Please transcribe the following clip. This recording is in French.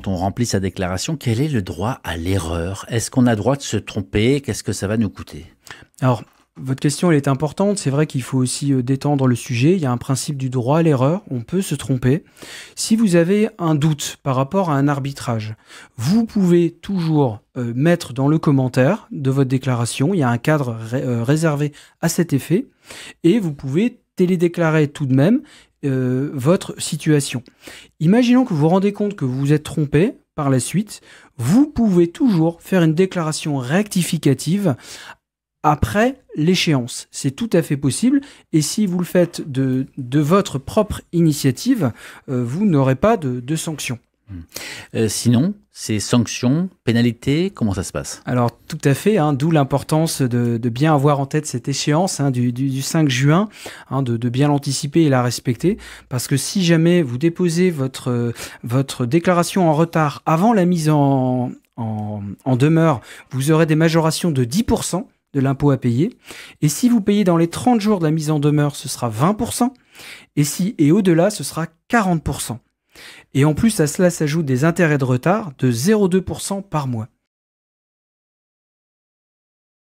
Quand on remplit sa déclaration, quel est le droit à l'erreur? Est-ce qu'on a droit de se tromper? Qu'est-ce que ça va nous coûter? Alors, votre question, elle est importante. C'est vrai qu'il faut aussi détendre le sujet. Il y a un principe du droit à l'erreur. On peut se tromper. Si vous avez un doute par rapport à un arbitrage, vous pouvez toujours mettre dans le commentaire de votre déclaration, il y a un cadre réservé à cet effet, et vous pouvez télédéclarer tout de même votre situation. Imaginons que vous vous rendez compte que vous vous êtes trompé par la suite, vous pouvez toujours faire une déclaration rectificative après l'échéance. C'est tout à fait possible, et si vous le faites de votre propre initiative, vous n'aurez pas de sanctions. Sinon, ces sanctions, pénalités, comment ça se passe? Alors tout à fait, d'où l'importance de bien avoir en tête cette échéance du 5 juin, de bien l'anticiper et la respecter, parce que si jamais vous déposez votre déclaration en retard avant la mise en demeure, vous aurez des majorations de 10% de l'impôt à payer, et si vous payez dans les 30 jours de la mise en demeure, ce sera 20%, et au-delà, ce sera 40%. Et en plus, à cela s'ajoutent des intérêts de retard de 0,2% par mois.